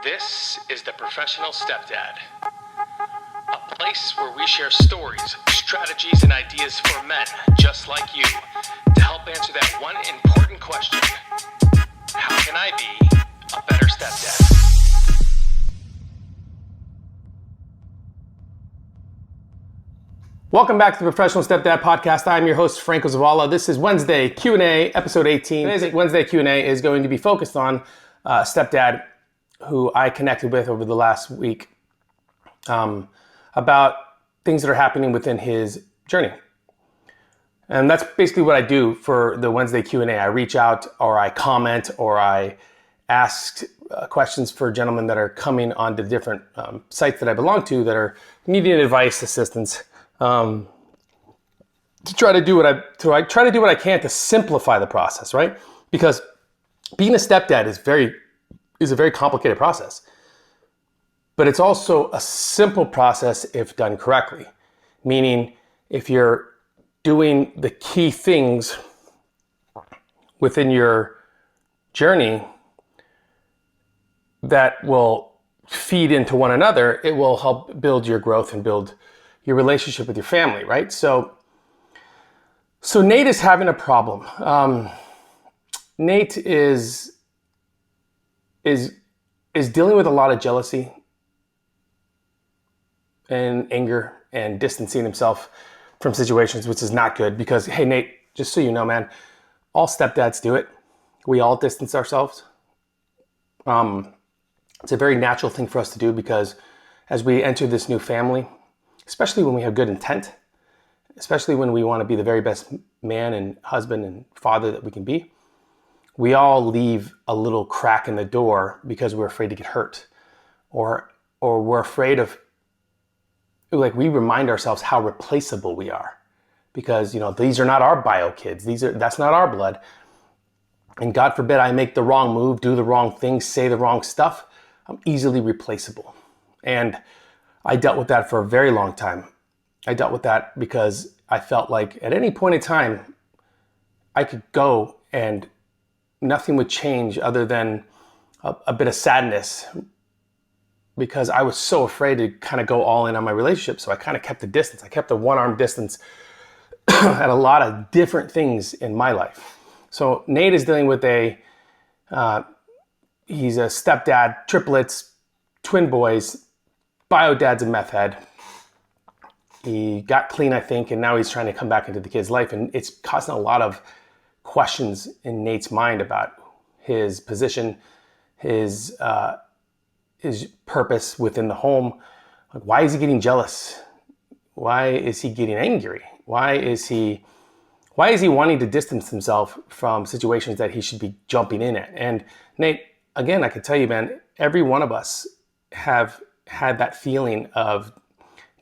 This is the Professional Stepdad, a place where we share stories, strategies, and ideas for men just like you to help answer that one important question: how can I be a better stepdad? Welcome back to the Professional Stepdad Podcast. I'm your host, Franco Zavala. This is Wednesday Q&A, episode 18. Today's Wednesday Q&A is going to be focused on stepdad who I connected with over the last week about things that are happening within his journey. And that's basically what I do for the Wednesday Q&A. I reach out or I comment or I ask questions for gentlemen that are coming onto different sites that I belong to that are needing advice, assistance, to try to do what I can to simplify the process, right? Because being a stepdad is a very complicated process, but it's also a simple process if done correctly. Meaning, if you're doing the key things within your journey that will feed into one another, it will help build your growth and build your relationship with your family, right? So Nate is having a problem. Nate is dealing with a lot of jealousy and anger and distancing himself from situations, which is not good because, hey, Nate, just so you know, man, all stepdads do it. We all distance ourselves. It's a very natural thing for us to do because as we enter this new family, especially when we have good intent, especially when we want to be the very best man and husband and father that we can be, we all leave a little crack in the door because we're afraid to get hurt, or we're afraid of, like, we remind ourselves how replaceable we are because, you know, these are not our bio kids. That's not our blood. And God forbid I make the wrong move, do the wrong thing, say the wrong stuff. I'm easily replaceable. And I dealt with that for a very long time. I dealt with that because I felt like at any point in time, I could go and nothing would change other than a bit of sadness because I was so afraid to kind of go all in on my relationship. So I kind of kept the distance. I kept the one-arm distance at a lot of different things in my life. So Nate is dealing with he's a stepdad, triplets, twin boys, bio dad's a meth head. He got clean, I think, and now he's trying to come back into the kid's life. And it's causing a lot of questions in Nate's mind about his position, his purpose within the home. Like, why is he getting jealous? Why is he getting angry? Why is he wanting to distance himself from situations that he should be jumping in at? And Nate, again, I can tell you, man, every one of us have had that feeling of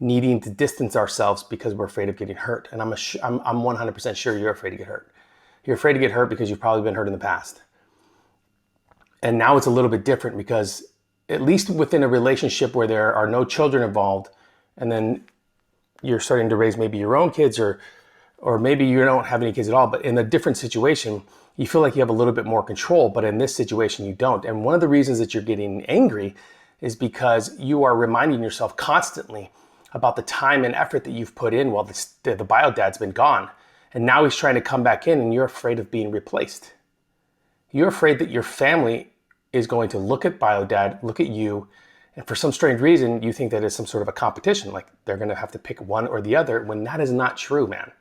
needing to distance ourselves because we're afraid of getting hurt. And I'm 100% sure you're afraid to get hurt. You're afraid to get hurt because you've probably been hurt in the past. And now it's a little bit different because at least within a relationship where there are no children involved, and then you're starting to raise maybe your own kids or maybe you don't have any kids at all, but in a different situation, you feel like you have a little bit more control, but in this situation, you don't. And one of the reasons that you're getting angry is because you are reminding yourself constantly about the time and effort that you've put in while the bio dad's been gone. And now he's trying to come back in and you're afraid of being replaced. You're afraid that your family is going to look at bio dad, look at you, and for some strange reason, you think that it's some sort of a competition, like they're going to have to pick one or the other, when that is not true, man.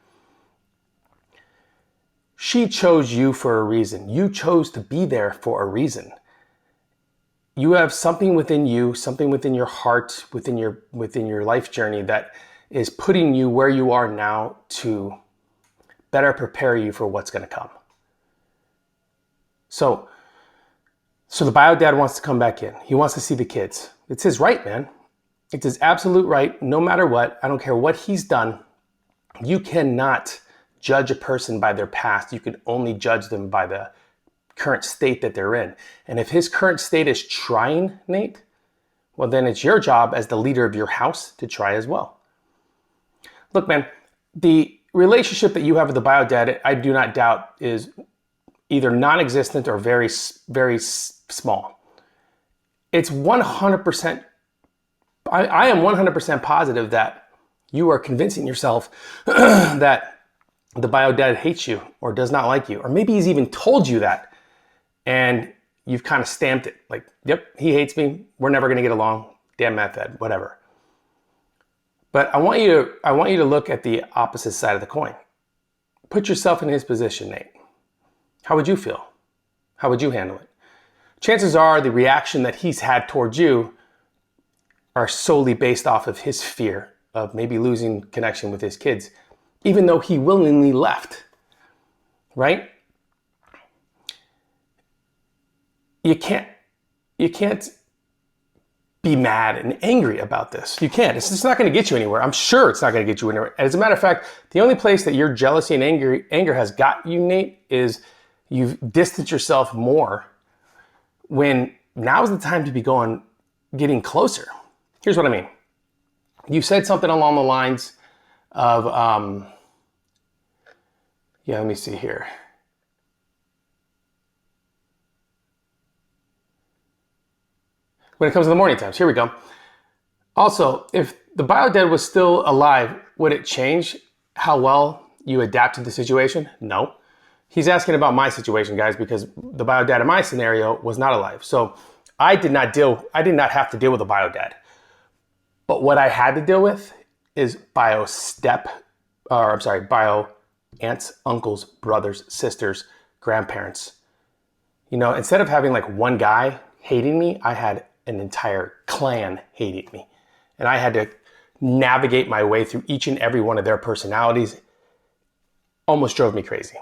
She chose you for a reason. You chose to be there for a reason. You have something within you, something within your heart, within your life journey that is putting you where you are now to better prepare you for what's going to come. So the bio dad wants to come back in. He wants to see the kids. It's his right, man. It's his absolute right. No matter what, I don't care what he's done. You cannot judge a person by their past. You can only judge them by the current state that they're in. And if his current state is trying, Nate, well, then it's your job as the leader of your house to try as well. Look, man, the relationship that you have with the bio dad, I do not doubt, is either non-existent or very, very small. it's 100%, I am 100% positive that you are convincing yourself that the bio dad hates you or does not like you, or maybe he's even told you that and you've kind of stamped it like, yep, he hates me. We're never going to get along. Damn meth head, whatever. But I want you to look at the opposite side of the coin. Put yourself in his position, Nate. How would you feel? How would you handle it? Chances are the reaction that he's had towards you are solely based off of his fear of maybe losing connection with his kids, even though he willingly left, right? You can't be mad and angry about this. You can't. It's just not going to get you anywhere. I'm sure it's not going to get you anywhere. As a matter of fact, the only place that your jealousy and anger has got you, Nate, is you've distanced yourself more when now's the time to be getting closer. Here's what I mean. You said something along the lines of, let me see here. When it comes to the morning times, here we go. Also, if the bio dad was still alive, would it change how well you adapt to the situation? No. He's asking about my situation, guys, because the bio dad in my scenario was not alive. So I did not have to deal with a bio dad. But what I had to deal with is bio aunts, uncles, brothers, sisters, grandparents. Instead of having like one guy hating me, I had an entire clan hating me. And I had to navigate my way through each and every one of their personalities. Almost drove me crazy.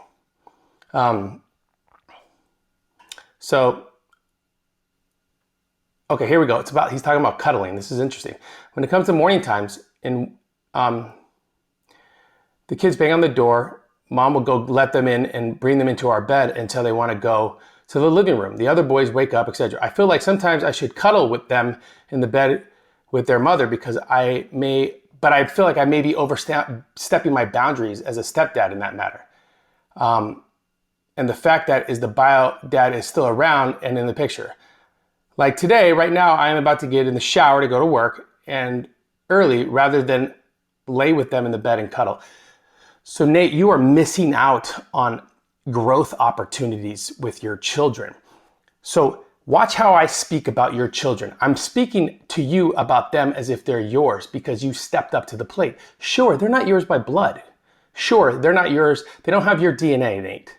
Okay, here we go. He's talking about cuddling. This is interesting. When it comes to morning times and the kids bang on the door, mom will go let them in and bring them into our bed until they want to go to the living room. The other boys wake up, etc. I feel like sometimes I should cuddle with them in the bed with their mother because I feel like I may be overstepping my boundaries as a stepdad in that matter. And the fact that the bio dad is still around and in the picture. Like today, right now, I am about to get in the shower to go to work and early rather than lay with them in the bed and cuddle. So Nate, you are missing out on growth opportunities with your children. So watch how I speak about your children. I'm speaking to you about them as if they're yours because you stepped up to the plate. Sure, they're not yours by blood. Sure, they're not yours. They don't have your DNA, Nate.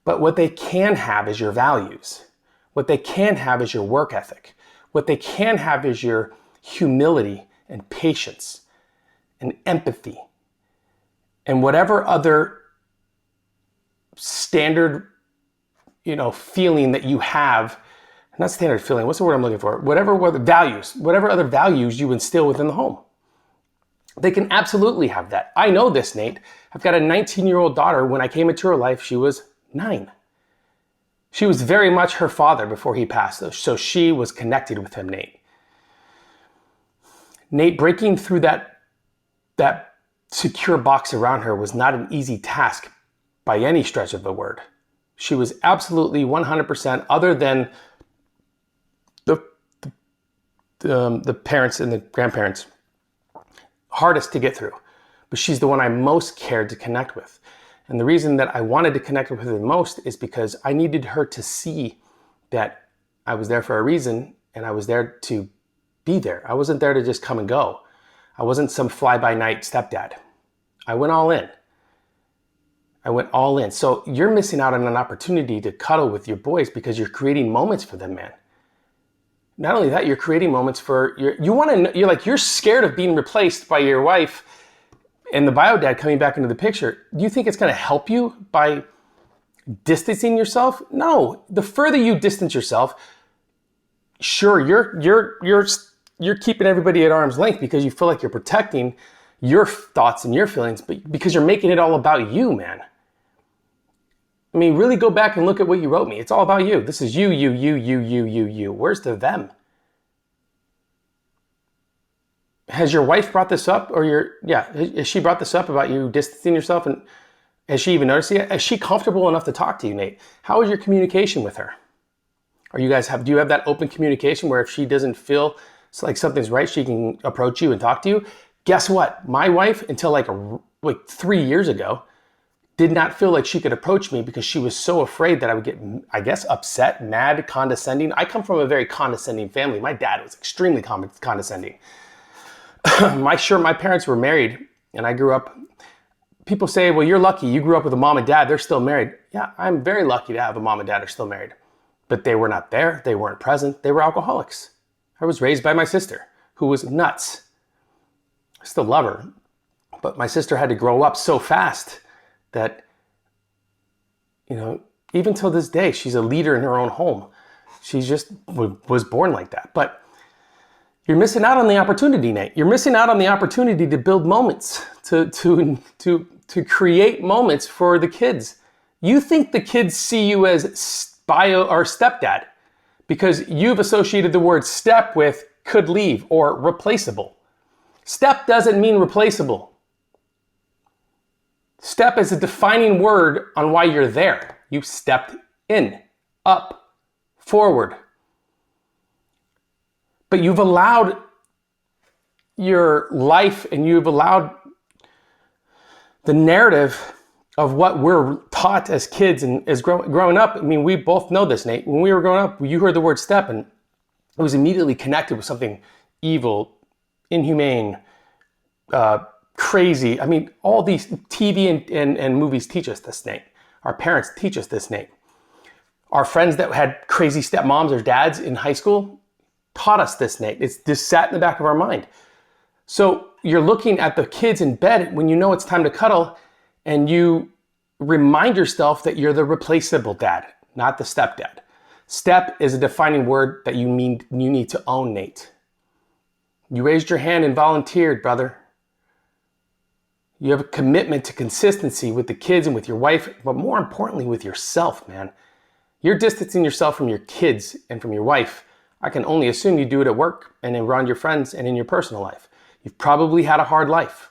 But what they can have is your values. What they can have is your work ethic. What they can have is your humility and patience and empathy and whatever other standard, feeling that you have, not standard feeling, what's the word I'm looking for? Whatever other values you instill within the home. They can absolutely have that. I know this, Nate. I've got a 19-year-old daughter. When I came into her life, she was 9. She was very much her father before he passed, so she was connected with him, Nate. Nate, breaking through that secure box around her was not an easy task by any stretch of the word. She was absolutely 100%, other than the parents and the grandparents, hardest to get through. But she's the one I most cared to connect with. And the reason that I wanted to connect with her the most is because I needed her to see that I was there for a reason and I was there to be there. I wasn't there to just come and go. I wasn't some fly-by-night stepdad. I went all in. So you're missing out on an opportunity to cuddle with your boys because you're creating moments for them, man. Not only that, you're creating moments for you're scared of being replaced by your wife and the bio dad coming back into the picture. Do you think it's going to help you by distancing yourself? No. The further you distance yourself, sure, you're keeping everybody at arm's length because you feel like you're protecting your thoughts and your feelings, but because you're making it all about you, man. I mean, really go back and look at what you wrote me. It's all about you. This is you. Where's the them? Has your wife brought this up, has she brought this up about you distancing yourself, and has she even noticed it? Is she comfortable enough to talk to you, Nate? How is your communication with her? Do you have that open communication where if she doesn't feel like something's right, she can approach you and talk to you? Guess what? My wife, until like 3 years ago, did not feel like she could approach me because she was so afraid that I would get, I guess, upset, mad, condescending. I come from a very condescending family. My dad was extremely condescending. My parents were married and I grew up. People say, well, you're lucky. You grew up with a mom and dad. They're still married. Yeah, I'm very lucky to have a mom and dad who are still married. But they were not there. They weren't present. They were alcoholics. I was raised by my sister, who was nuts. I still love her. But my sister had to grow up so fast that, even till this day, she's a leader in her own home. She just was born like that. But you're missing out on the opportunity, Nate. You're missing out on the opportunity to build moments, to create moments for the kids. You think the kids see you as bio or stepdad because you've associated the word step with could leave or replaceable. Step doesn't mean replaceable. Step is a defining word on why you're there. You stepped in, up, forward. But you've allowed your life and you've allowed the narrative of what we're taught as kids and as growing up. I mean, we both know this, Nate. When we were growing up, you heard the word step and it was immediately connected with something evil, inhumane, crazy. I mean, all these TV and movies teach us this, Nate. Our parents teach us this, Nate. Our friends that had crazy stepmoms or dads in high school taught us this, Nate. It's just sat in the back of our mind. So you're looking at the kids in bed when you know it's time to cuddle and you remind yourself that you're the replaceable dad, not the stepdad. Step is a defining word that you need to own, Nate. You raised your hand and volunteered, brother. You have a commitment to consistency with the kids and with your wife, but more importantly with yourself, man. You're distancing yourself from your kids and from your wife. I can only assume you do it at work and around your friends and in your personal life. You've probably had a hard life.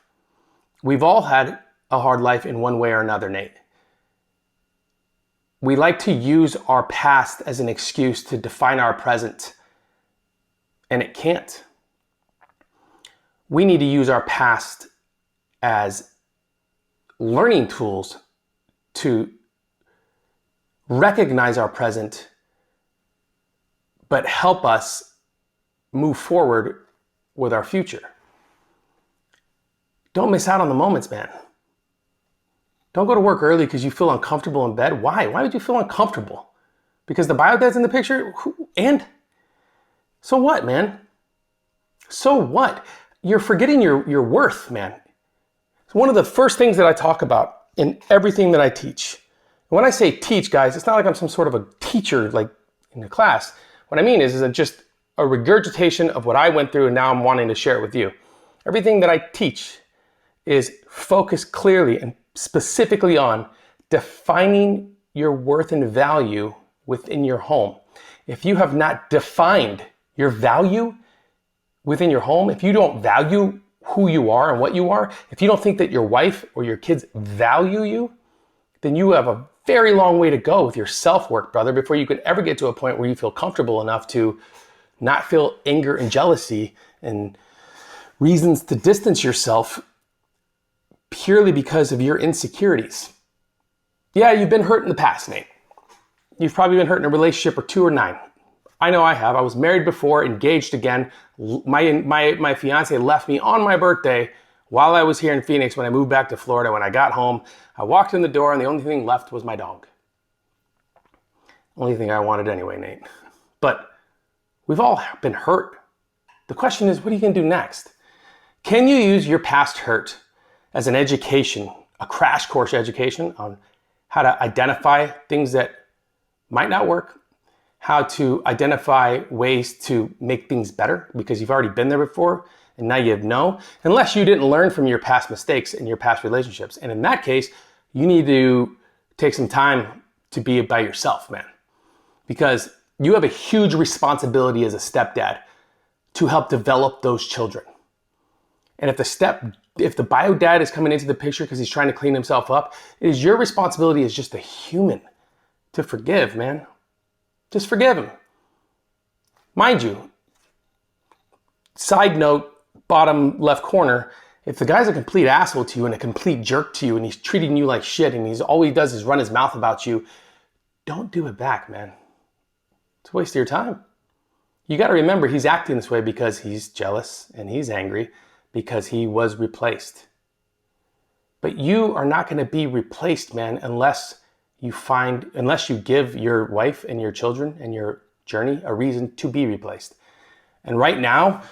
We've all had a hard life in one way or another, Nate. We like to use our past as an excuse to define our present, and it can't. We need to use our past as learning tools to recognize our present, but help us move forward with our future. Don't miss out on the moments, man. Don't go to work early because you feel uncomfortable in bed. Why? Why would you feel uncomfortable? Because the bio dad's in the picture? And so what, man? So what? You're forgetting your worth, man. It's one of the first things that I talk about in everything that I teach. When I say teach, guys, it's not like I'm some sort of a teacher like in a class. What I mean is just a regurgitation of what I went through and now I'm wanting to share it with you. Everything that I teach is focused clearly and specifically on defining your worth and value within your home. If you have not defined your value within your home, if you don't value who you are and what you are, if you don't think that your wife or your kids value you, then you have a very long way to go with your self-work, brother, before you can ever get to a point where you feel comfortable enough to not feel anger and jealousy and reasons to distance yourself purely because of your insecurities. Yeah, you've been hurt in the past, Nate. You've probably been hurt in a relationship or 2 or 9. I know I have. I was married before, engaged again. My fiance left me on my birthday while I was here in Phoenix when I moved back to Florida. When I got home, I walked in the door and the only thing left was my dog. Only thing I wanted anyway, Nate. But we've all been hurt. The question is, what are you going to do next? Can you use your past hurt as an education, a crash course education on how to identify things that might not work, how to identify ways to make things better because you've already been there before and now you know, unless you didn't learn from your past mistakes and your past relationships. And in that case, you need to take some time to be by yourself, man, because you have a huge responsibility as a stepdad to help develop those children. And if the bio dad is coming into the picture because he's trying to clean himself up, it is your responsibility as just a human to forgive, man. Just forgive him. Mind you, side note, bottom left corner, if the guy's a complete asshole to you and a complete jerk to you and he's treating you like shit and all he does is run his mouth about you, don't do it back, man. It's a waste of your time. You got to remember he's acting this way because he's jealous and he's angry because he was replaced. But you are not going to be replaced, man, unless you give your wife and your children and your journey a reason to be replaced. And right now,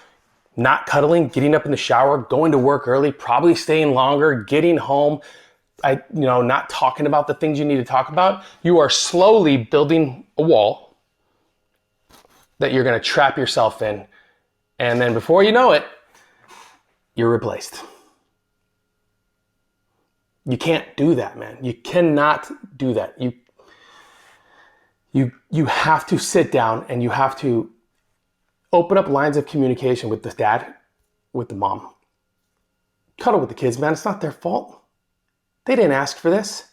not cuddling, getting up in the shower, going to work early, probably staying longer, getting home, not talking about the things you need to talk about, you are slowly building a wall that you're going to trap yourself in. And then before you know it, you're replaced. You can't do that, man. You cannot do that. You have to sit down and you have to open up lines of communication with the dad, with the mom. Cuddle with the kids, man. It's not their fault. They didn't ask for this.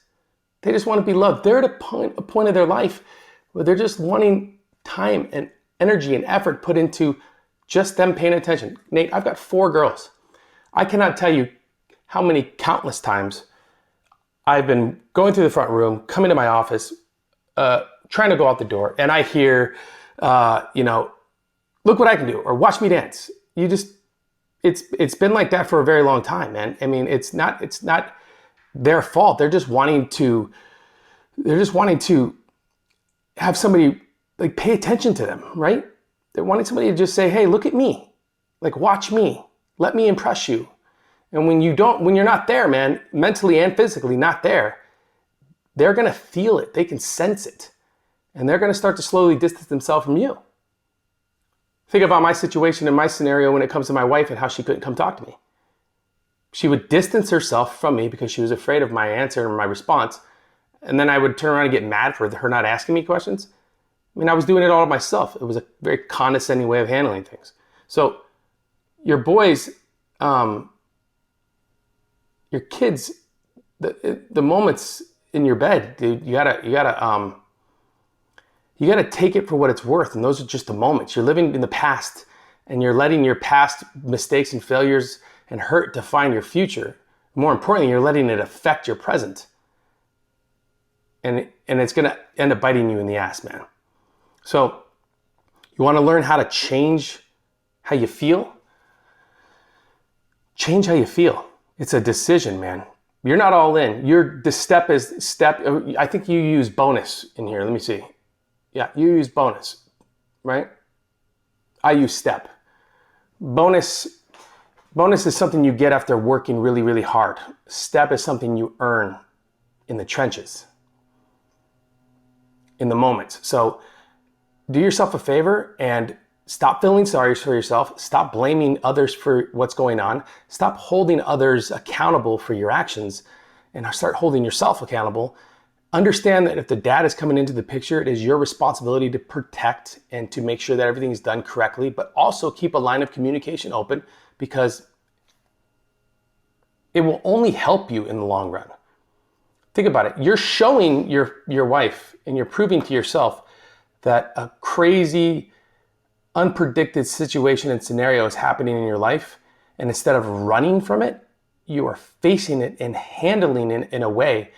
They just want to be loved. They're at a point of their life where they're just wanting time and energy and effort put into just them paying attention. Nate, I've got 4 girls. I cannot tell you how many countless times I've been going through the front room, coming to my office, trying to go out the door, and I hear, look what I can do, or watch me dance. It's been like that for a very long time, man. I mean, it's not their fault. They're just wanting to have somebody like pay attention to them, right? They're wanting somebody to just say, hey, look at me, like watch me, let me impress you. And when you're not there, man, mentally and physically not there, they're going to feel it. They can sense it. And they're going to start to slowly distance themselves from you. Think about my situation and my scenario when it comes to my wife and how she couldn't come talk to me. She would distance herself from me because she was afraid of my answer and my response. And then I would turn around and get mad for her not asking me questions. I mean, I was doing it all myself. It was a very condescending way of handling things. So your boys, your kids, the moments in your bed, dude, you gotta take it for what it's worth. And those are just the moments. You're living in the past and you're letting your past mistakes and failures and hurt define your future. More importantly, you're letting it affect your present. And it's gonna end up biting you in the ass, man. So you wanna learn how to change how you feel? Change how you feel. It's a decision, man. You're not all in. I think you use bonus in here. Let me see. Yeah, you use bonus, right? I use step. Bonus is something you get after working really, really hard. Step is something you earn in the trenches, in the moment. So do yourself a favor and stop feeling sorry for yourself. Stop blaming others for what's going on. Stop holding others accountable for your actions and start holding yourself accountable. Understand that if the dad is coming into the picture, it is your responsibility to protect and to make sure that everything is done correctly, but also keep a line of communication open because it will only help you in the long run. Think about it. You're showing your wife and you're proving to yourself that a crazy, unpredicted situation and scenario is happening in your life. And instead of running from it, you are facing it and handling it in a way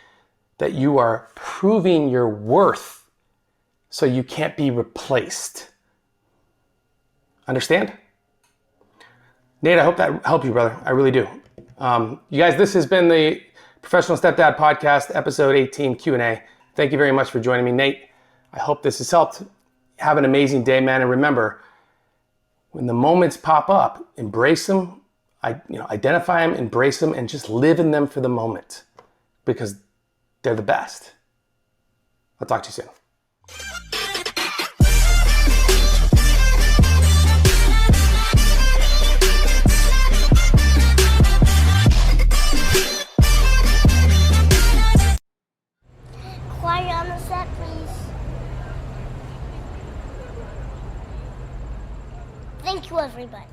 that you are proving your worth so you can't be replaced. Understand? Nate, I hope that helped you, brother. I really do. You guys, this has been the Professional Stepdad Podcast, episode 18 Q&A. Thank you very much for joining me, Nate. I hope this has helped. Have an amazing day, man. And remember, when the moments pop up, embrace them, identify them, embrace them, and just live in them for the moment because they're the best. I'll talk to you soon. Quiet on the set, please. Thank you, everybody.